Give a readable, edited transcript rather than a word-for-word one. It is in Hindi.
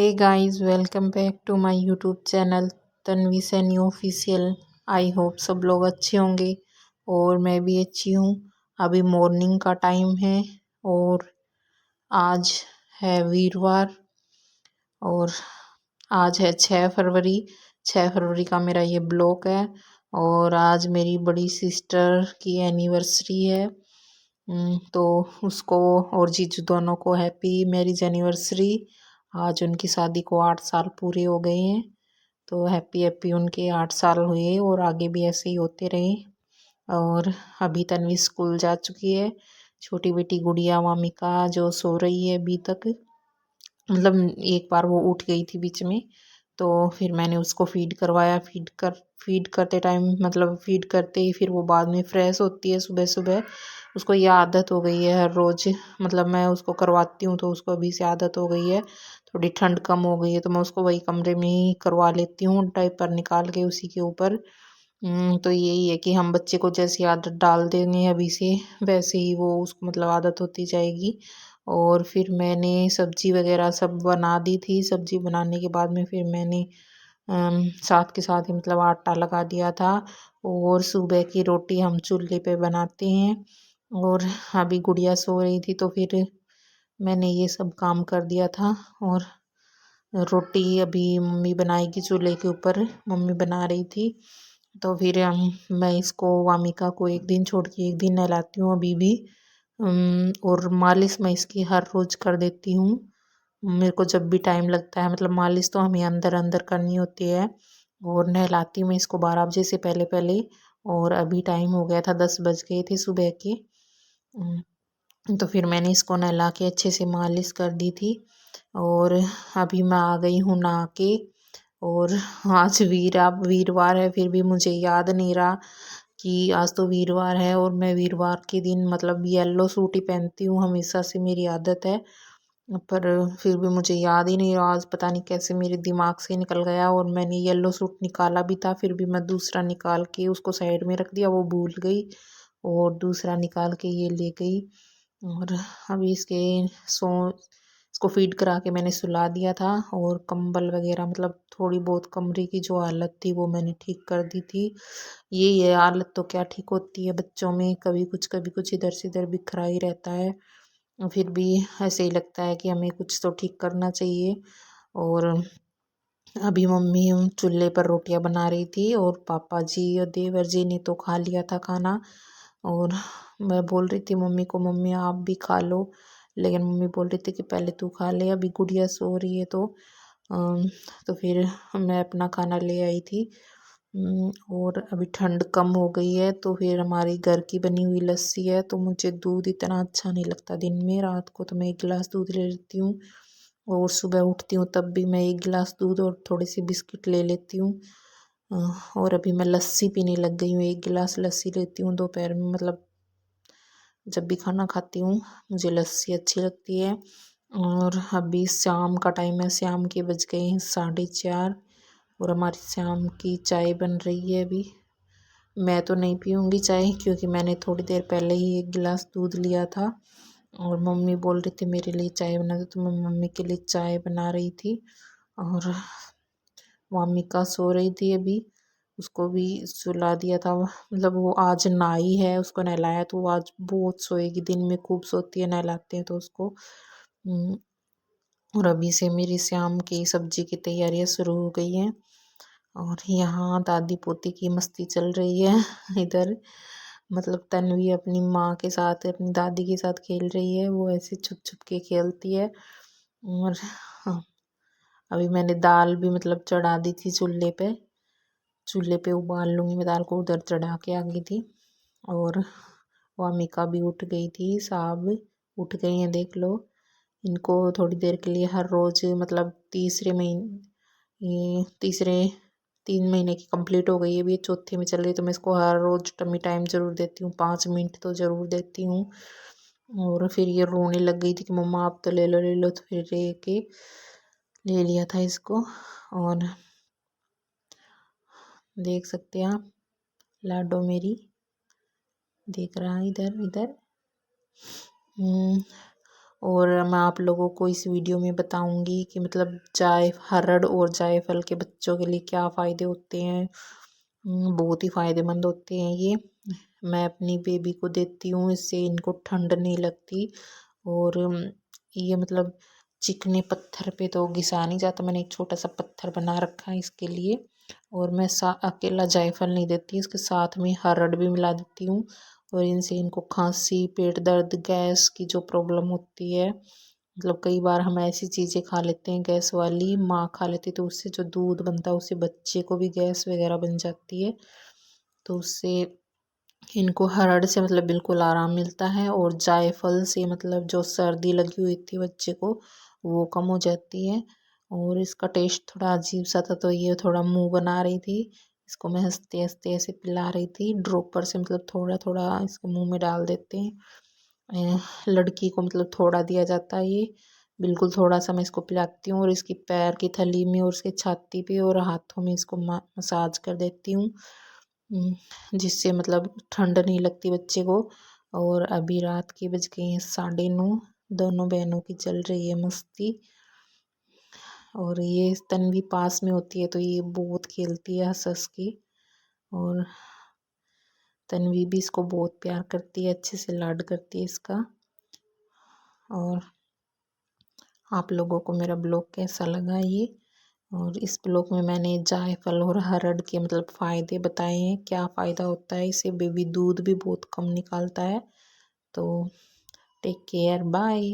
Hey guys, welcome back to my YouTube channel Tanvi Saini official. I hope सब लोग अच्छे होंगे और मैं भी अच्छी हूँ। अभी मॉर्निंग का टाइम है और आज है वीरवार और आज है 6 फरवरी। 6 फरवरी का मेरा ये ब्लॉग है और आज मेरी बड़ी सिस्टर की एनिवर्सरी है। तो उसको और जीजू दोनों को हैप्पी मैरिज एनिवर्सरी। आज उनकी शादी को 8 साल पूरे हो गए हैं, तो हैप्पी हैप्पी उनके 8 साल हुए और आगे भी ऐसे ही होते रहे। और अभी तन्वी स्कूल जा चुकी है। छोटी बेटी गुड़िया वामिका जो सो रही है अभी तक, मतलब एक बार वो उठ गई थी बीच में, तो फिर मैंने उसको फीड करवाया। फीड करते टाइम मतलब फीड करते ही फिर वो बाद में फ्रेश होती है सुबह सुबह। उसको ये आदत हो गई है हर रोज़, मतलब मैं उसको करवाती हूँ तो उसको अभी से आदत हो गई है। थोड़ी ठंड कम हो गई है तो मैं उसको वही कमरे में ही करवा लेती हूँ, डायपर निकाल के उसी के ऊपर। तो यही है कि हम बच्चे को जैसी आदत डाल देंगे अभी से, वैसे ही वो उसको मतलब आदत होती जाएगी। और फिर मैंने सब्जी वगैरह सब बना दी थी। सब्जी बनाने के बाद में फिर मैंने साथ के साथ ही मतलब आटा लगा दिया था। और सुबह की रोटी हम चूल्हे पे बनाते हैं और अभी गुड़िया सो रही थी तो फिर मैंने ये सब काम कर दिया था। और रोटी अभी मम्मी बनाएगी चूल्हे के ऊपर, मम्मी बना रही थी। तो फिर मैं इसको वामिका को एक दिन छोड़ के एक दिन नहलाती हूँ अभी भी। और मालिश मैं इसकी हर रोज़ कर देती हूँ। मेरे को जब भी टाइम लगता है, मतलब मालिश तो हमें अंदर अंदर करनी होती है। और नहलाती हूँ इसको 12 बजे से पहले पहले। और अभी टाइम हो गया था, 10 बज गए थे सुबह के। तो फिर मैंने इसको नहला के अच्छे से मालिश कर दी थी। और अभी मैं आ गई हूँ नहा के। और आज वीरवार है, फिर भी मुझे याद नहीं रहा कि आज तो वीरवार है। और मैं वीरवार के दिन मतलब येलो सूट ही पहनती हूँ, हमेशा से मेरी आदत है। पर फिर भी मुझे याद ही नहीं रहा, आज पता नहीं कैसे मेरे दिमाग से निकल गया। और मैंने येलो सूट निकाला भी था, फिर भी मैं दूसरा निकाल के उसको साइड में रख दिया, वो भूल गई और दूसरा निकाल के ये ले गई। और अभी सो इसको फीड करा के मैंने सुला दिया था। और कंबल वगैरह मतलब थोड़ी बहुत कमरे की जो हालत थी वो मैंने ठीक कर दी थी। ये हालत तो क्या ठीक होती है बच्चों में, कभी कुछ इधर से इधर बिखरा ही रहता है। फिर भी ऐसे ही लगता है कि हमें कुछ तो ठीक करना चाहिए। और अभी मम्मी चूल्हे पर रोटियां बना रही थी और पापा जी और देवर जी ने तो खा लिया था खाना। और मैं बोल रही थी मम्मी को, मम्मी आप भी खा लो, लेकिन मम्मी बोल रही थी कि पहले तू खा ले, अभी गुड़िया सो रही है। तो फिर मैं अपना खाना ले आई थी। और अभी ठंड कम हो गई है तो फिर हमारी घर की बनी हुई लस्सी है, तो मुझे दूध इतना अच्छा नहीं लगता दिन में। रात को तो मैं 1 गिलास दूध ले लेती हूँ और सुबह उठती हूँ तब भी मैं 1 गिलास दूध और थोड़ी सी बिस्किट ले लेती हूँ। और अभी मैं लस्सी पीने लग गई हूँ, 1 गिलास लस्सी लेती हूँ दोपहर में, मतलब जब भी खाना खाती हूँ मुझे लस्सी अच्छी लगती है। और अभी शाम का टाइम है, शाम के बज गए हैं 4:30 और हमारी शाम की चाय बन रही है अभी। मैं तो नहीं पीऊँगी चाय क्योंकि मैंने थोड़ी देर पहले ही 1 गिलास दूध लिया था। और मम्मी बोल रही थी मेरे लिए चाय बना दो, तो मैं मम्मी के लिए चाय बना रही थी। और वामिका सो रही थी अभी, उसको भी सुला दिया था। मतलब वो आज नहाई है, उसको नहलाया तो वो आज बहुत सोएगी, दिन में खूब सोती है नहलाते हैं तो उसको। हम्म, और अभी से मेरी शाम की सब्जी की तैयारियां शुरू हो गई हैं। और यहाँ दादी पोती की मस्ती चल रही है इधर। मतलब तन्वी अपनी माँ के साथ अपनी दादी के साथ खेल रही है, वो ऐसे छुप छुप के खेलती है। और हाँ, अभी मैंने दाल भी मतलब चढ़ा दी थी चूल्हे पे उबाल लूँगी मैं दाल को, उधर चढ़ा के आ गई थी। और वामिका भी उठ गई थी, साहब उठ गई हैं देख लो। इनको थोड़ी देर के लिए हर रोज़ मतलब तीसरे 3 महीने की कंप्लीट हो गई है, अभी ये चौथे में चल रही है, तो मैं इसको हर रोज़ टमी टाइम ज़रूर देती हूँ, 5 मिनट तो ज़रूर देती हूँ। और फिर ये रोने लग गई थी कि मम्मा आप तो ले लो, तो फिर ले के ले लिया था इसको। और देख सकते हैं आप लाडो मेरी देख रहा है इधर इधर। और मैं आप लोगों को इस वीडियो में बताऊंगी कि मतलब हरड़ और जायफल के बच्चों के लिए क्या फ़ायदे होते हैं। बहुत ही फ़ायदेमंद होते हैं ये। मैं अपनी बेबी को देती हूँ, इससे इनको ठंड नहीं लगती। और ये मतलब चिकने पत्थर पे तो घिसा नहीं जाता, मैंने एक छोटा सा पत्थर बना रखा है इसके लिए। और मैं अकेला जायफल नहीं देती, इसके साथ में हरड़ भी मिला देती हूँ। और इनसे इनको खांसी, पेट दर्द, गैस की जो प्रॉब्लम होती है, मतलब कई बार हम ऐसी चीज़ें खा लेते हैं गैस वाली, माँ खा लेती है तो उससे जो दूध बनता है उससे बच्चे को भी गैस वगैरह बन जाती है। तो उससे इनको हरड़ से मतलब बिल्कुल आराम मिलता है। और जायफल से मतलब जो सर्दी लगी हुई थी बच्चे को वो कम हो जाती है। और इसका टेस्ट थोड़ा अजीब सा था तो ये थोड़ा मुंह बना रही थी, इसको मैं हंसते हंसते ऐसे पिला रही थी ड्रॉपर से, मतलब थोड़ा थोड़ा इसके मुंह में डाल देते हैं। लड़की को मतलब थोड़ा दिया जाता है ये, बिल्कुल थोड़ा सा मैं इसको पिलाती हूँ। और इसकी पैर की थली में और इसके छाती पे और हाथों में इसको मसाज कर देती हूँ, जिससे मतलब ठंड नहीं लगती बच्चे को। और अभी रात के बज गए हैं 9:30, दोनों बहनों की चल रही है मस्ती। और ये तन्वी पास में होती है तो ये बहुत खेलती है हंस हंस के। और तन्वी भी इसको बहुत प्यार करती है, अच्छे से लाड करती है इसका। और आप लोगों को मेरा ब्लॉग कैसा लगा ये। और इस ब्लॉग में मैंने जायफल और हरड़ के मतलब फ़ायदे बताए हैं, क्या फ़ायदा होता है इससे, बेबी दूध भी बहुत कम निकालता है। तो टेक केयर, बाय।